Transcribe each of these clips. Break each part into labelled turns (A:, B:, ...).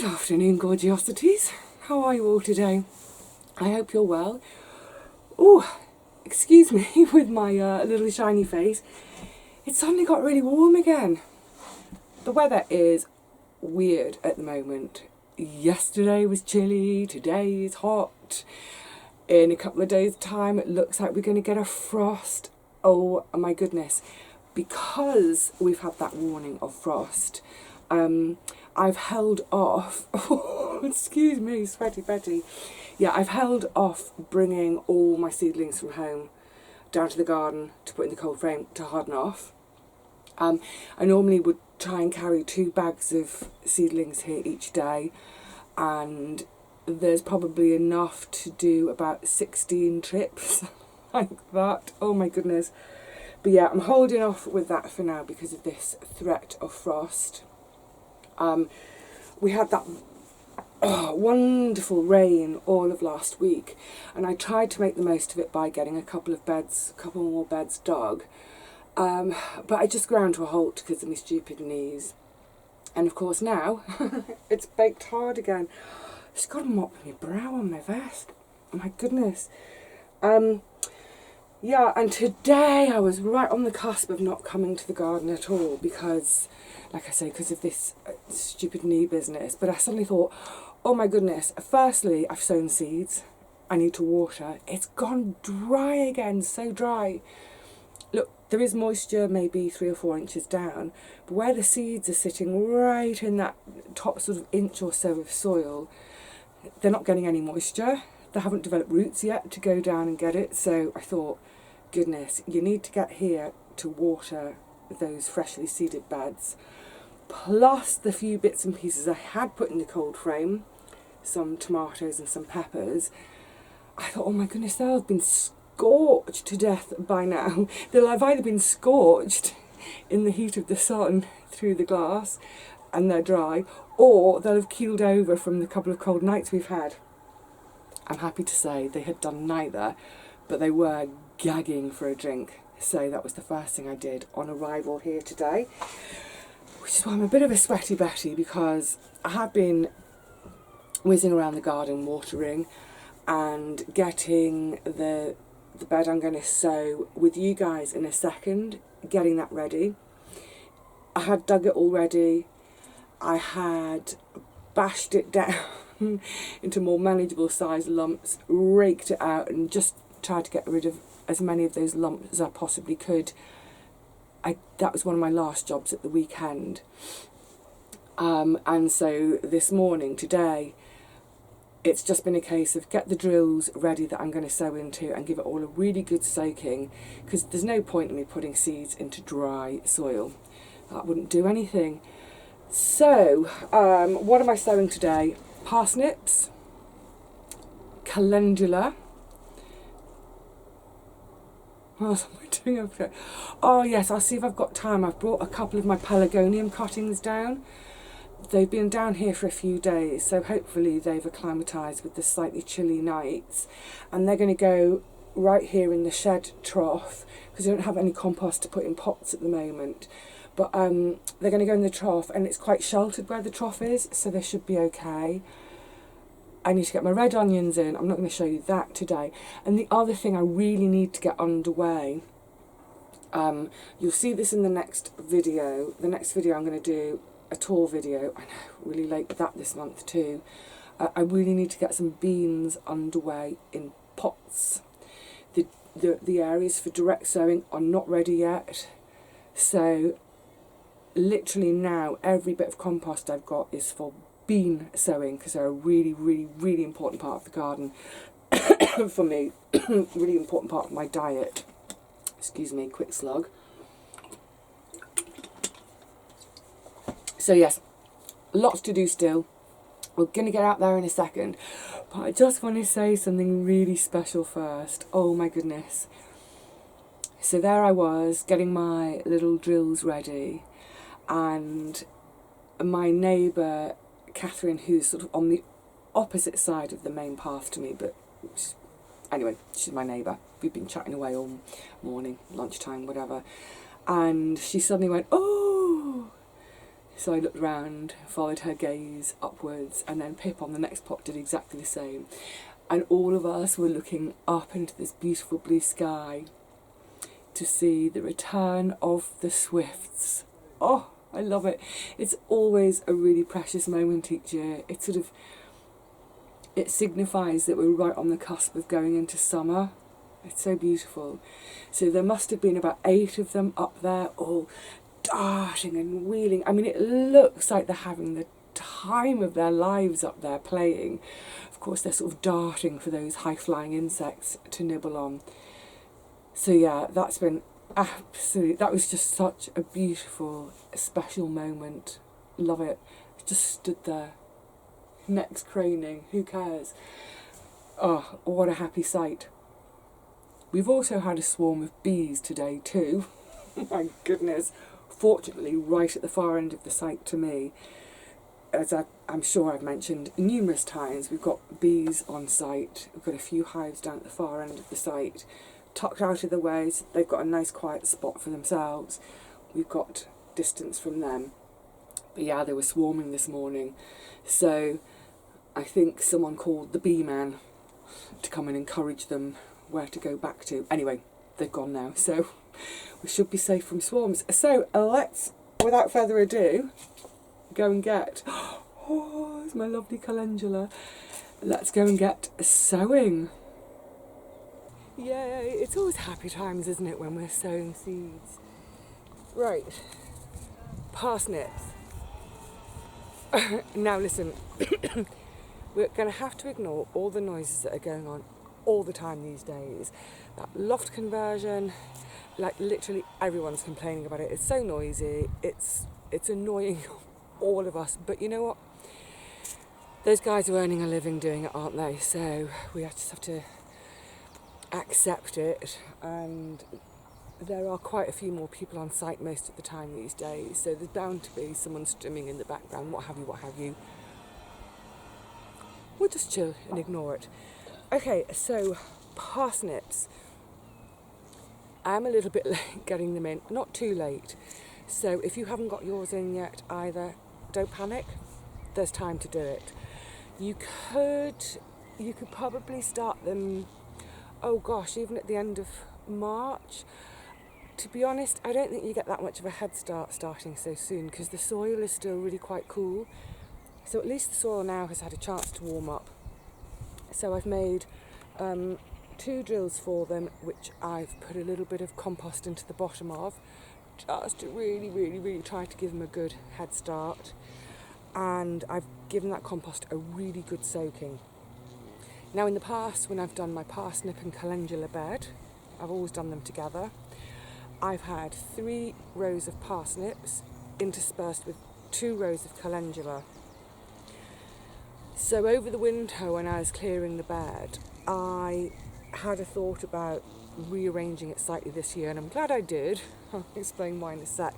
A: Good afternoon, gorgeosities. How are you all today? I hope you're well. Oh, excuse me with my little shiny face. It suddenly got really warm again. The weather is weird at the moment. Yesterday was chilly, today is hot. In a couple of days' time, it looks like we're going to get a frost. Oh my goodness. Because we've had that warning of frost, I've held off, excuse me, sweaty Betty. Yeah, I've held off bringing all my seedlings from home down to the garden to put in the cold frame to harden off. I normally would try and carry 2 bags of seedlings here each day, and there's probably enough to do about 16 trips like that. Oh my goodness. But yeah, I'm holding off with that for now because of this threat of frost. We had that wonderful rain all of last week, and I tried to make the most of it by getting a couple more beds dug. But I just ground to a halt because of my stupid knees. And of course now, it's baked hard again. I've just got to mop my brow on my vest. Oh my goodness. Yeah, and today I was right on the cusp of not coming to the garden at all because, like I say, because of this stupid knee business. But I suddenly thought, oh my goodness, firstly, I've sown seeds. I need to water. It's gone dry again, so dry. Look, there is moisture maybe 3 or 4 inches down, but where the seeds are sitting right in that top sort of inch or so of soil, they're not getting any moisture. They haven't developed roots yet to go down and get it. So I thought, goodness, you need to get here to water those freshly seeded beds. Plus the few bits and pieces I had put in the cold frame, some tomatoes and some peppers. I thought, oh my goodness, they'll have been scorched to death by now. They'll have either been scorched in the heat of the sun through the glass and they're dry, or they'll have keeled over from the couple of cold nights we've had. I'm happy to say they had done neither, but they were gagging for a drink. So that was the first thing I did on arrival here today, which is why I'm a bit of a sweaty Betty, because I have been whizzing around the garden watering and getting the bed I'm going to sow with you guys in a second, getting that ready. I had dug it already. I had bashed it down into more manageable size lumps, raked it out and just tried to get rid of as many of those lumps as I possibly could. That was one of my last jobs at the weekend. And so this morning, today, it's just been a case of get the drills ready that I'm going to sow into and give it all a really good soaking, because there's no point in me putting seeds into dry soil. That wouldn't do anything. So, what am I sowing today? Parsnips, Calendula. What else am I doing over there? Oh yes, I'll see if I've got time. I've brought a couple of my Pelargonium cuttings down. They've been down here for a few days, so hopefully they've acclimatised with the slightly chilly nights. And they're going to go right here in the shed trough, because I don't have any compost to put in pots at the moment. But they're going to go in the trough, and it's quite sheltered where the trough is, so they should be okay. I need to get my red onions in. I'm not going to show you that today. And the other thing I really need to get underway, you'll see this in the next video. The next video I'm going to do a tour video. I know, really late with that this month too. I really need to get some beans underway in pots. The areas for direct sowing are not ready yet. So literally now every bit of compost I've got is for bean sowing, because they're a really, really, really important part of the garden for me. Really important part of my diet. Excuse me, quick slug. So yes, lots to do still. We're going to get out there in a second, but I just want to say something really special first. Oh my goodness. So there I was getting my little drills ready, and my neighbour Catherine, who's sort of on the opposite side of the main path to me, but anyway, she's my neighbour. We've been chatting away all morning, lunchtime, whatever, and she suddenly went, oh, So I looked round, followed her gaze upwards, and then Pip on the next pot did exactly the same. And all of us were looking up into this beautiful blue sky to see the return of the swifts. Oh, I love it. It's always a really precious moment each year. It signifies that we're right on the cusp of going into summer. It's so beautiful. So there must have been about 8 of them up there, all darting and wheeling. I mean, it looks like they're having the time of their lives up there playing. Of course, they're sort of darting for those high-flying insects to nibble on. So yeah, that was just such a beautiful, special moment. Love it. Just stood there, necks craning, who cares? Oh, what a happy sight. We've also had a swarm of bees today too. My goodness. Fortunately, right at the far end of the site to me, as I'm sure I've mentioned numerous times, we've got bees on site. We've got a few hives down at the far end of the site, tucked out of the way, so they've got a nice quiet spot for themselves. We've got distance from them. But yeah, they were swarming this morning. So I think someone called the bee man to come and encourage them where to go back to. Anyway, they've gone now, so we should be safe from swarms. So let's, without further ado, go and get, oh, it's my lovely calendula. Let's go and get sowing. Yay, it's always happy times, isn't it, when we're sowing seeds. Right, parsnips. Now listen, we're going to have to ignore all the noises that are going on all the time these days. That loft conversion, like literally everyone's complaining about it. It's so noisy, it's annoying all of us. But you know what? Those guys are earning a living doing it, aren't they? So we just have to accept it. And there are quite a few more people on site most of the time these days. So there's bound to be someone strumming in the background, what have you. We'll just chill and ignore it. Okay, so parsnips. I'm a little bit late getting them in, not too late. So if you haven't got yours in yet either, don't panic. There's time to do it. You could probably start them, oh gosh, even at the end of March. To be honest, I don't think you get that much of a head start starting so soon because the soil is still really quite cool. So at least the soil now has had a chance to warm up. So I've made 2 drills for them, which I've put a little bit of compost into the bottom of, just to really try to give them a good head start. And I've given that compost a really good soaking. Now in the past, when I've done my parsnip and calendula bed, I've always done them together. I've had 3 rows of parsnips interspersed with 2 rows of calendula. So over the winter when I was clearing the bed, I had a thought about rearranging it slightly this year, and I'm glad I did. I'll explain why in a sec.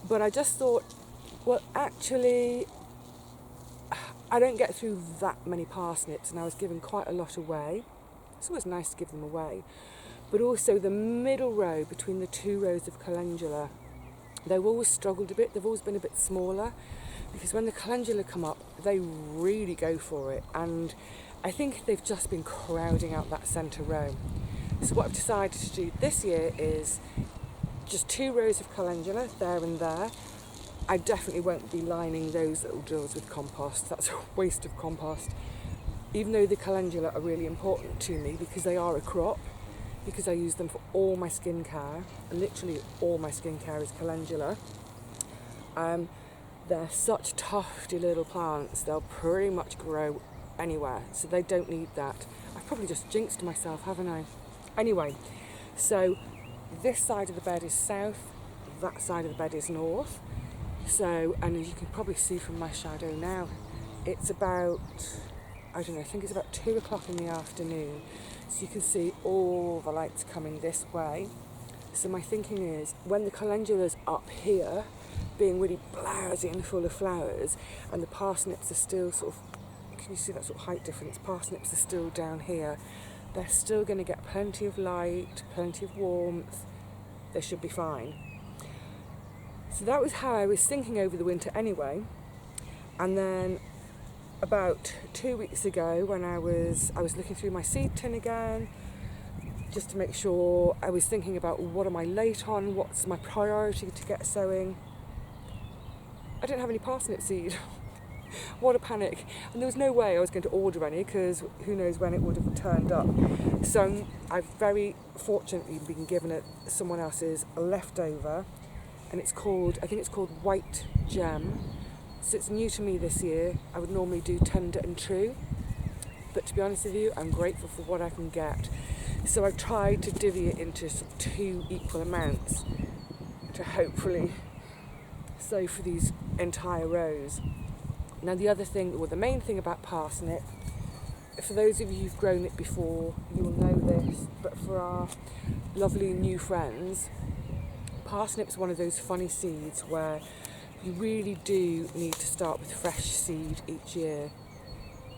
A: But I just thought, well, actually, I don't get through that many parsnips, and I was giving quite a lot away. It's always nice to give them away. But also the middle row between the 2 rows of calendula, they've always struggled a bit. They've always been a bit smaller, because when the calendula come up, they really go for it. And I think they've just been crowding out that centre row. So what I've decided to do this year is just 2 rows of calendula there and there. I definitely won't be lining those little drills with compost. That's a waste of compost. Even though the calendula are really important to me because they are a crop, because I use them for all my skincare. Literally all my skincare is calendula. They're such tufty little plants. They'll pretty much grow anywhere, so they don't need that. I've probably just jinxed myself, haven't I? Anyway, so this side of the bed is south, that side of the bed is north. So, and as you can probably see from my shadow now, it's about, I don't know, I think it's about 2 o'clock in the afternoon. So you can see all the lights coming this way. So my thinking is, when the calendula's up here, being really blousy and full of flowers, and the parsnips are still sort of, can you see that sort of height difference? Parsnips are still down here. They're still going to get plenty of light, plenty of warmth. They should be fine. So that was how I was thinking over the winter anyway. And then about 2 weeks ago, when I was looking through my seed tin again, just to make sure, I was thinking about what am I late on, what's my priority to get sowing. I didn't have any parsnip seed. What a panic. And there was no way I was going to order any, because who knows when it would have turned up. So I've very fortunately been given someone else's leftover, and it's called, I think it's called White Gem. So it's new to me this year. I would normally do tender and true, but to be honest with you, I'm grateful for what I can get. So I've tried to divvy it into 2 equal amounts to hopefully sow for these entire rows. Now the other thing, or the main thing about parsnip, for those of you who've grown it before, you will know this, but for our lovely new friends, parsnip's one of those funny seeds where you really do need to start with fresh seed each year.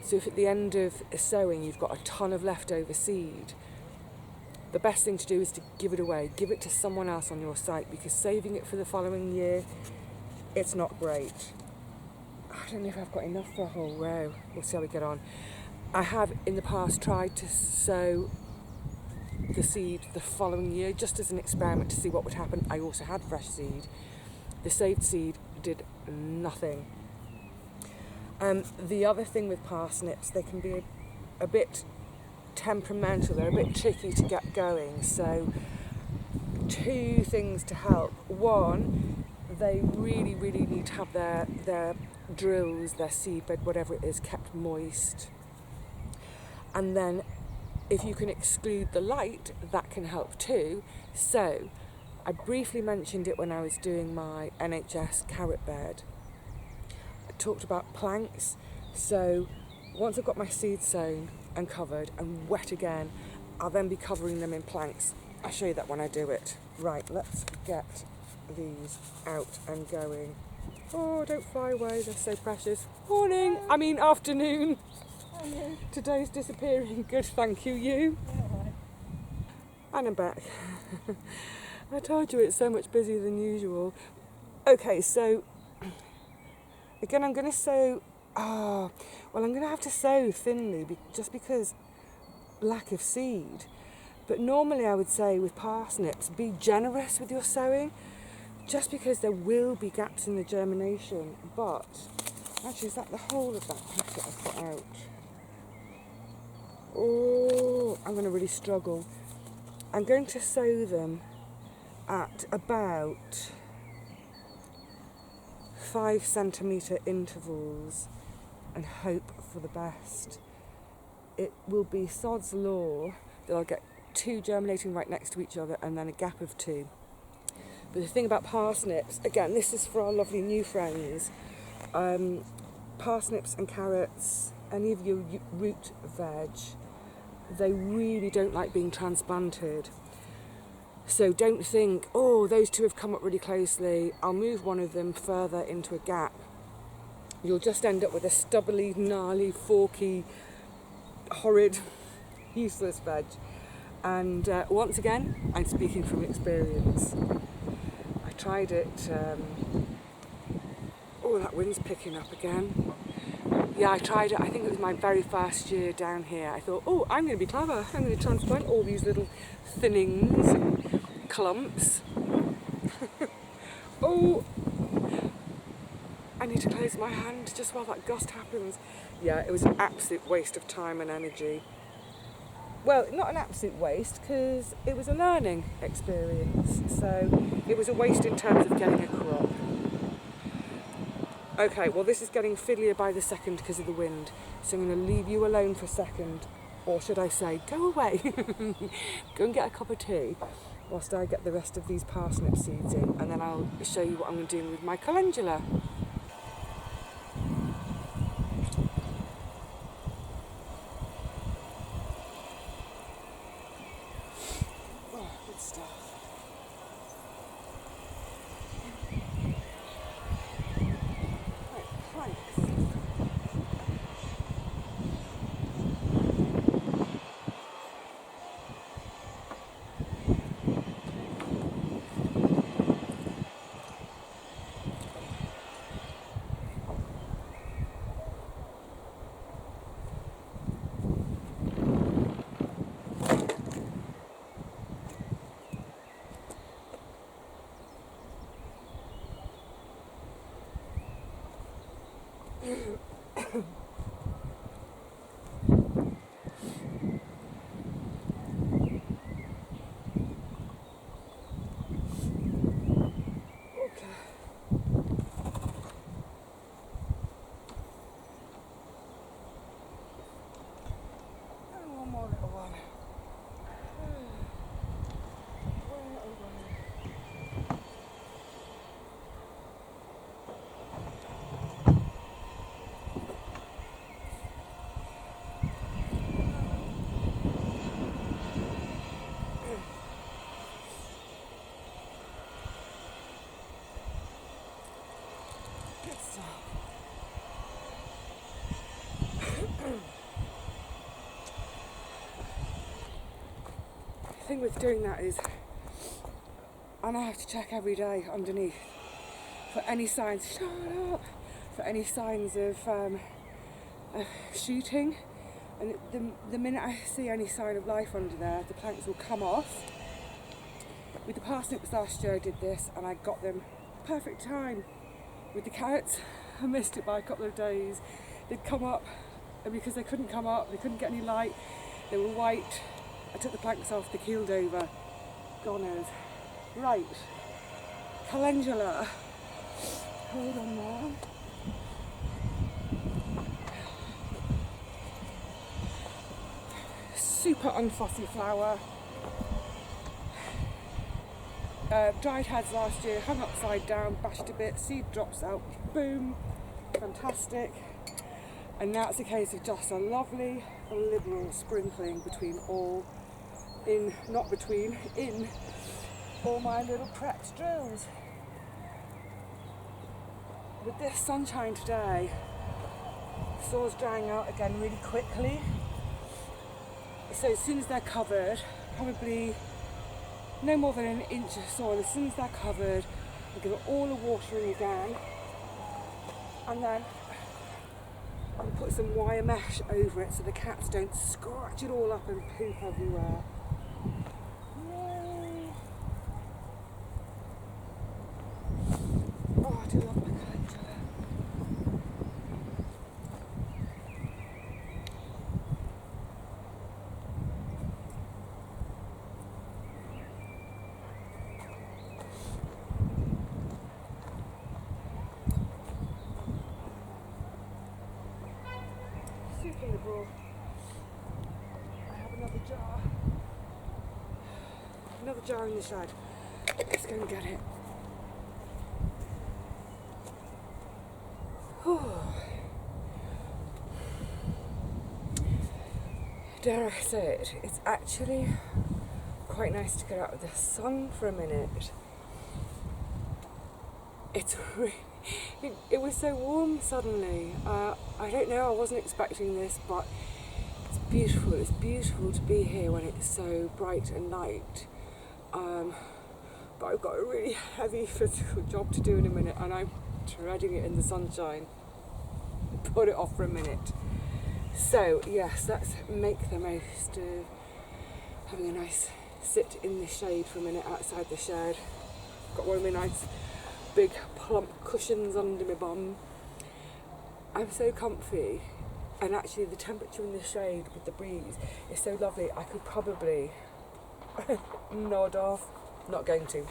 A: So if at the end of sowing you've got a ton of leftover seed, the best thing to do is to give it away, give it to someone else on your site, because saving it for the following year, it's not great. I don't know if I've got enough for a whole row. We'll see how we get on. I have in the past tried to sow the seed the following year just as an experiment to see what would happen. I also had fresh seed. The saved seed did nothing. The other thing with parsnips, they can be a bit temperamental, they're a bit tricky to get going. So 2 things to help. One, they really need to have their drills, their seedbed, whatever it is, kept moist. And then if you can exclude the light, that can help too. So I briefly mentioned it when I was doing my NHS carrot bed. I talked about planks. So once I've got my seeds sown and covered and wet again, I'll then be covering them in planks. I'll show you that when I do it. Right, let's get these out and going. Oh, don't fly away, they're so precious. Morning, I mean afternoon. Today's disappearing. Good, thank you. You? And I'm back. I told you it's so much busier than usual. Okay, so again I'm going to sow, I'm going to have to sow thinly just because lack of seed. But normally I would say with parsnips, be generous with your sowing, just because there will be gaps in the germination. But actually, is that the whole of that packet I've got out? Oh, I'm going to really struggle. I'm going to sow them at about 5 centimetre intervals and hope for the best. It will be sod's law that I'll get 2 germinating right next to each other and then a gap of 2. But the thing about parsnips, again, this is for our lovely new friends, parsnips and carrots, any of your root veg, they really don't like being transplanted. So don't think, oh, those 2 have come up really closely, I'll move one of them further into a gap. You'll just end up with a stubbly, gnarly, forky, horrid, useless veg. And once again, I'm speaking from experience. I tried it, that wind's picking up again. Yeah, I tried it, I think it was my very first year down here. I thought, oh, I'm going to be clever. I'm going to transplant all these little thinnings and clumps. Oh, I need to close my hand just while that gust happens. Yeah, it was an absolute waste of time and energy. Well, not an absolute waste, because it was a learning experience. So it was a waste in terms of getting a crop. Okay, well, this is getting fiddlier by the second because of the wind. So I'm going to leave you alone for a second. Or should I say, go away. Go and get a cup of tea whilst I get the rest of these parsnip seeds in. And then I'll show you what I'm doing with my calendula. The thing with doing that is I now have to check every day underneath for any signs, shut up, for any signs of shooting, and the minute I see any sign of life under there, the planks will come off. With the parsnips last year I did this and I got them perfect time. With the carrots I missed it by a couple of days. They'd come up, and because they couldn't come up, they couldn't get any light, they were white. I took the planks off, they keeled over. Goners. Right. Calendula. Hold on now. Super unfussy flower. Dried heads last year, hung upside down, bashed a bit, seed drops out, boom, fantastic. And now it's a case of just a lovely, liberal sprinkling between all, in all my little prepped drills. With this sunshine today, soil's drying out again really quickly. So as soon as they're covered, probably no more than an inch of soil, as soon as they're covered, I give it all a watering again, and then I'm going to put some wire mesh over it so the cats don't scratch it all up and poop everywhere. Yay! Oh, I do love my calendula. Super liberal. I have another jar in the shed. Let's go and get it. Dare I say it, it's actually quite nice to get out of the sun for a minute. It was so warm suddenly. I don't know, I wasn't expecting this, but it's beautiful. It's beautiful to be here when it's so bright and light. But I've got a really heavy physical job to do in a minute, and I'm dreading it in the sunshine. Put it off for a minute. So yes, let's make the most of having a nice sit in the shade for a minute outside the shed. Got one of my nice big plump cushions under my bum. I'm so comfy, and actually the temperature in the shade with the breeze is so lovely. I could probably nod off, not going to.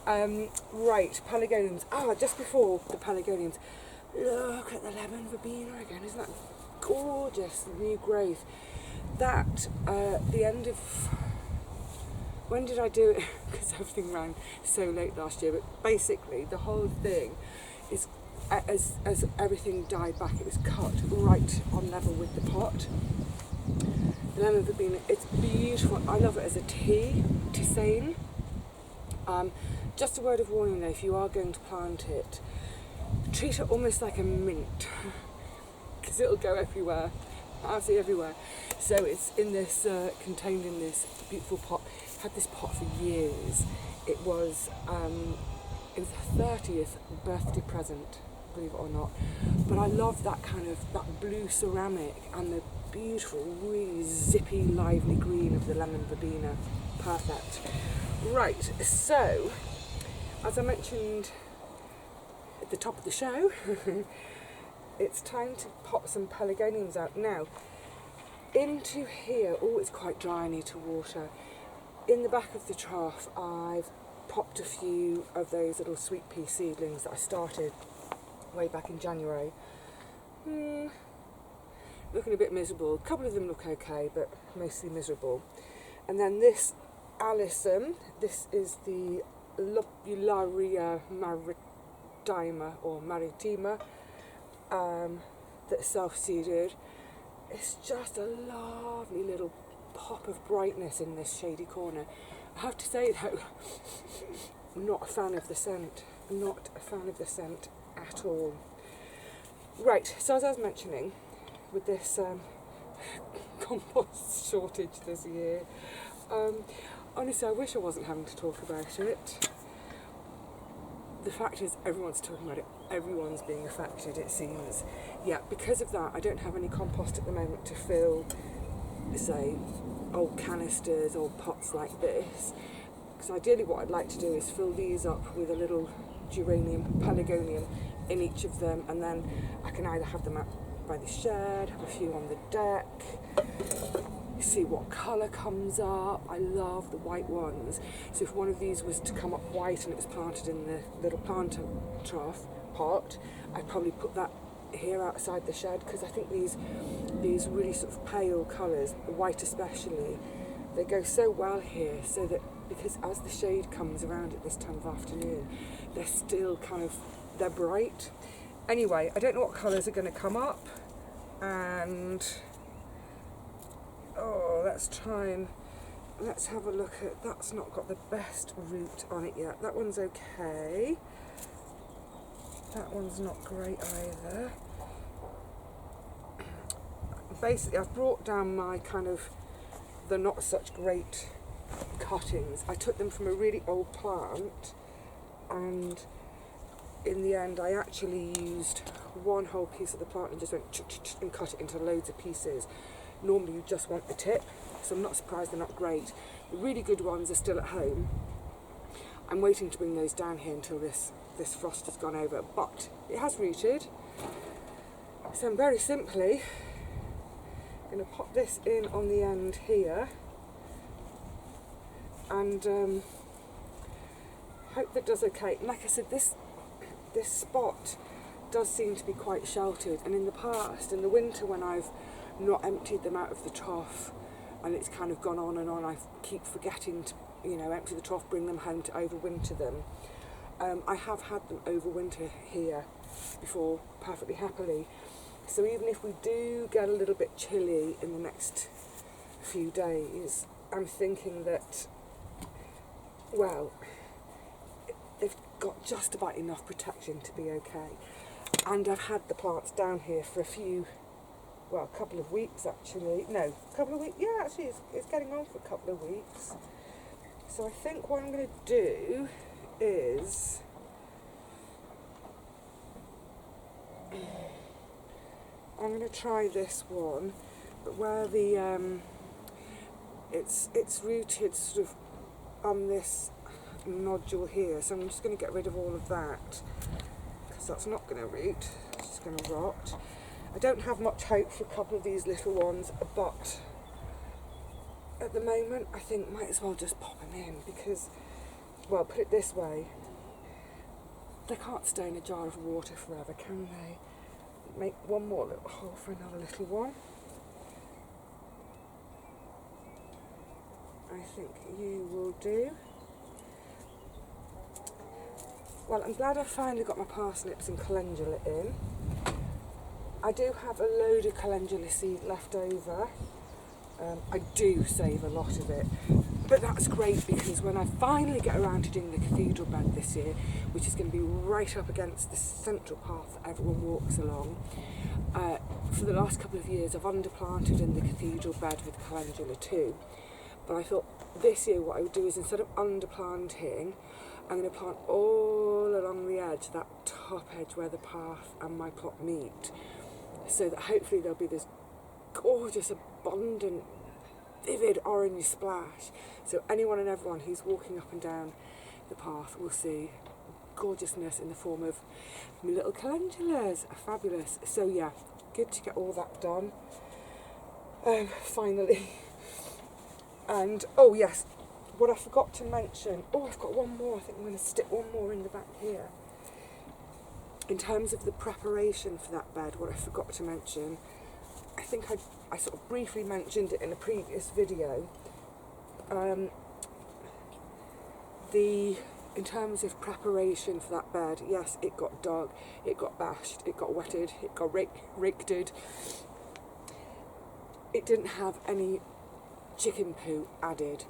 A: Right, Pelargoniums. Just before the Pelargoniums, look at the lemon verbena again. Isn't that gorgeous? The new growth. That the end of, when did I do it? Because everything ran so late last year. But basically, the whole thing is, as everything died back, it was cut right on level with the pot. The lemon verbena, it's beautiful. I love it as a tisane. Just a word of warning though, if you are going to plant it, treat it almost like a mint, because it'll go everywhere, absolutely everywhere. So it's in this, contained in this beautiful pot. I've had this pot for years. It was a 30th birthday present, believe it or not. But I love that kind of, that blue ceramic and the beautiful, really zippy, lively green of the lemon verbena. Perfect. Right, so, as I mentioned at the top of the show, it's time to pop some pelargoniums out. Now, into here, oh, it's quite dry, I need to water. In the back of the trough, I've popped a few of those little sweet pea seedlings that I started way back in January. Looking a bit miserable. A couple of them look okay, but mostly miserable. And then this Alyssum, this is the Lobularia maritima or maritima, that's self-seeded. It's just a lovely little pop of brightness in this shady corner. I have to say though, I'm not a fan of the scent. Not a fan of the scent at all. Right, so as I was mentioning, with this compost shortage this year, honestly I wish I wasn't having to talk about it. The fact is everyone's talking about it, everyone's being affected it seems. Yeah, because of that I don't have any compost at the moment to fill, say, old canisters or pots like this, because ideally what I'd like to do is fill these up with a little pelargonium in each of them, and then I can either have them out by the shed, have a few on the deck, see what colour comes up. I love the white ones, so if one of these was to come up white and it was planted in the little planter trough pot, I'd probably put that here outside the shed, because I think these really sort of pale colours, the white especially, they go so well here, so that because as the shade comes around at this time of afternoon, they're still they're bright. Anyway, I don't know what colours are going to come up, and let's have a look at, that's not got the best root on it yet. That one's okay. That one's not great either. Basically, I've brought down my the not such great cuttings. I took them from a really old plant, and in the end I actually used one whole piece of the plant and just went and cut it into loads of pieces. Normally you just want the tip, so I'm not surprised they're not great. The really good ones are still at home. I'm waiting to bring those down here until this frost has gone over, but it has rooted. So I'm very simply going to pop this in on the end here, and hope that does okay. And like I said, this spot does seem to be quite sheltered, and in the past, in the winter when I've not emptied them out of the trough and it's gone on and on, I keep forgetting to empty the trough, bring them home to overwinter them. I have had them overwinter here before perfectly happily, so even if we do get a little bit chilly in the next few days, I'm thinking that, well, they've got just about enough protection to be okay. And I've had the plants down here for a couple of weeks actually. No, a couple of weeks, yeah, actually it's getting on for a couple of weeks. So I think what I'm going to do is I'm going to try this one, but where the it's rooted sort of on this nodule here, so I'm just going to get rid of all of that, because that's not going to root, it's just going to rot. I don't have much hope for a couple of these little ones, but at the moment I think might as well just pop them in, because, well, put it this way, they can't stay in a jar of water forever, can they? Make one more little hole for another little one. I think you will do. Well, I'm glad I finally got my parsnips and calendula in. I do have a load of calendula seed left over. I do save a lot of it, but that's great, because when I finally get around to doing the cathedral bed this year, which is going to be right up against the central path that everyone walks along, for the last couple of years I've underplanted in the cathedral bed with calendula too, but I thought this year what I would do is, instead of underplanting, I'm going to plant all along the edge, that top edge where the path and my plot meet, so that hopefully there'll be this gorgeous, abundant, vivid orange splash, so anyone and everyone who's walking up and down the path will see gorgeousness in the form of my little calendulas. Are fabulous. So yeah, good to get all that done. Finally. And oh yes, what I forgot to mention, I've got one more. I think I'm going to stick one more in the back here. In terms of the preparation for that bed, what I forgot to mention, I think I sort of briefly mentioned it in a previous video. In terms of preparation for that bed, yes, it got dug, it got bashed, it got wetted, it got raked. It didn't have any chicken poo added,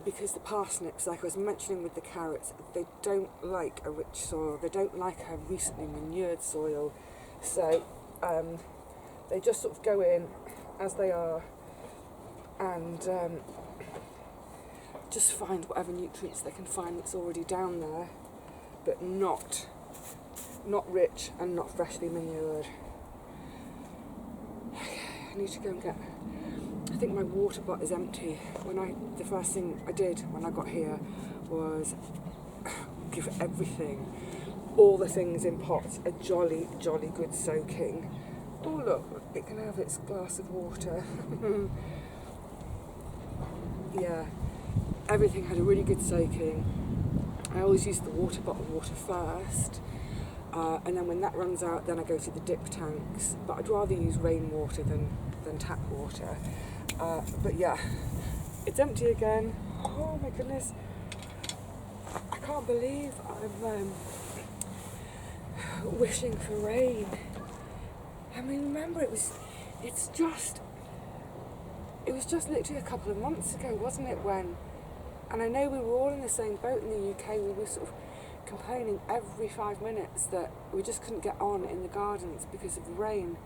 A: because the parsnips, like I was mentioning with the carrots, they don't like a rich soil, they don't like a recently manured soil, so they just sort of go in as they are and just find whatever nutrients they can find that's already down there, but not rich and not freshly manured. I need to go and get, I think my water pot is empty. The first thing I did when I got here was give everything, all the things in pots, a jolly good soaking. Oh look, it can have its glass of water. Yeah, everything had a really good soaking. I always use the water bottle water first, and then when that runs out, then I go to the dip tanks. But I'd rather use rainwater than tap water. But yeah, it's empty again. Oh my goodness, I can't believe I'm wishing for rain. I mean, remember it was just literally a couple of months ago, wasn't it, when, and I know we were all in the same boat in the UK, we were sort of complaining every 5 minutes that we just couldn't get on in the gardens because of rain,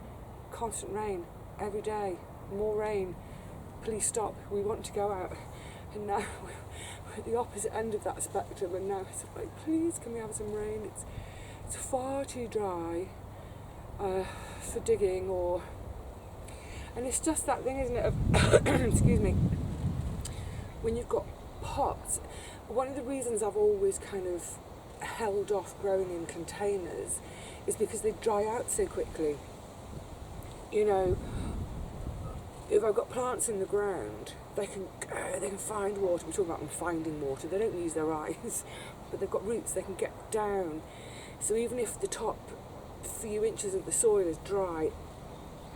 A: constant rain, every day, more rain, please stop, we want to go out. And now we're at the opposite end of that spectrum, and now it's like, please can we have some rain, it's far too dry for digging, and it's just that thing, isn't it, of excuse me, when you've got pots. One of the reasons I've always kind of held off growing in containers is because they dry out so quickly. You know, if I've got plants in the ground, they can find water. We're talking about them finding water. They don't use their eyes, but they've got roots. They can get down. So even if the top few inches of the soil is dry,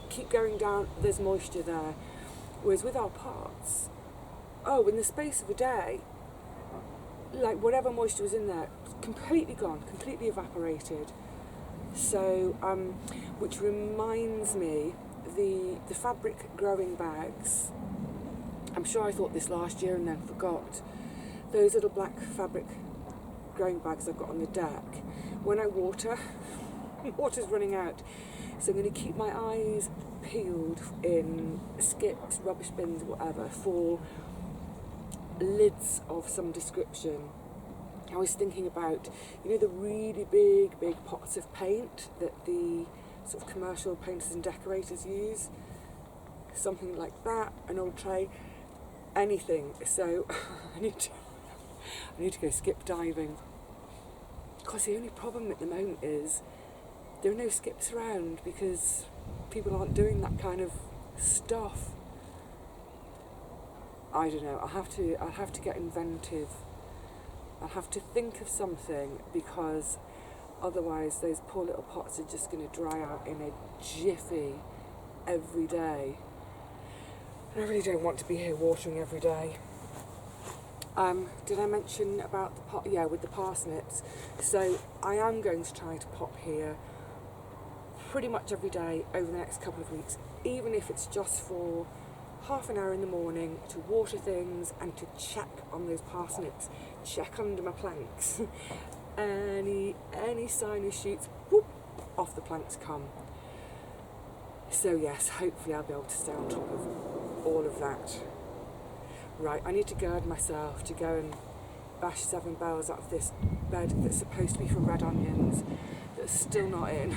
A: keep going down, there's moisture there. Whereas with our pots, in the space of a day, like whatever moisture was in there, completely gone, completely evaporated. So, which reminds me, the fabric growing bags, I'm sure I thought this last year and then forgot, those little black fabric growing bags I've got on the deck, when I water, water's running out, so I'm going to keep my eyes peeled in skips, rubbish bins, whatever, for lids of some description. I was thinking about, the really big pots of paint that the sort of commercial painters and decorators use, something like that, an old tray, anything. So I need to go skip diving. Because the only problem at the moment is there are no skips around because people aren't doing that kind of stuff. I don't know, I'll have to get inventive. I'll have to think of something, because otherwise those poor little pots are just going to dry out in a jiffy every day. And I really don't want to be here watering every day. Did I mention about the pot? Yeah, with the parsnips. So I am going to try to pop here pretty much every day over the next couple of weeks, even if it's just for half an hour in the morning to water things and to check on those parsnips, check under my planks. any sign of shoots, whoop, off the planks come. So yes, hopefully I'll be able to stay on top of all of that. Right, I need to gird myself to go and bash 7 bells out of this bed that's supposed to be for red onions, that's still not in.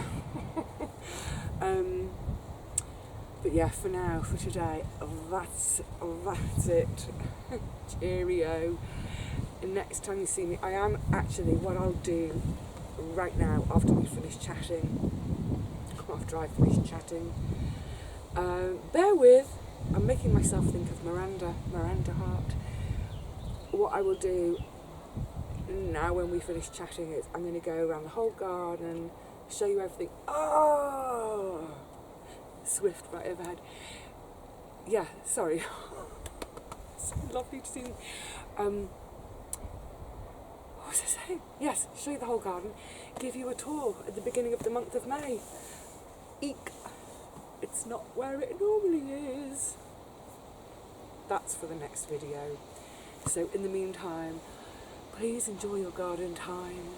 A: But yeah, for now, for today, that's it. Cheerio. And next time you see me, I am actually, what I'll do right now after we finish chatting, after I finish chatting, bear with, I'm making myself think of Miranda Hart. What I will do now when we finish chatting is I'm going to go around the whole garden, show you everything. Oh, swift right overhead. Yeah, sorry. It's so lovely to see you. What was I saying? Yes, show you the whole garden, give you a tour at the beginning of the month of May. Eek. It's not where it normally is. That's for the next video. So in the meantime, please enjoy your garden time.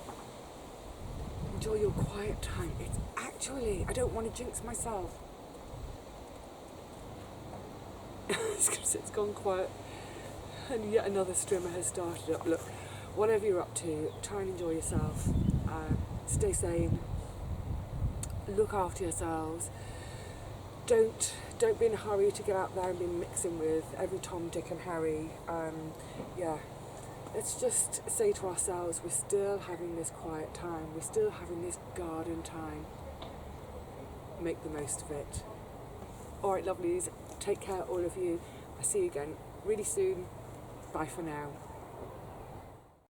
A: Enjoy your quiet time. It's actually, I don't want to jinx myself. It's gone quiet. And yet another strimmer has started up. Look, whatever you're up to, try and enjoy yourself. Stay sane. Look after yourselves. Don't be in a hurry to get out there and be mixing with every Tom, Dick and Harry. Yeah, let's just say to ourselves, we're still having this quiet time. We're still having this garden time. Make the most of it. Alright, lovelies, take care all of you. I'll see you again really soon. Bye for now.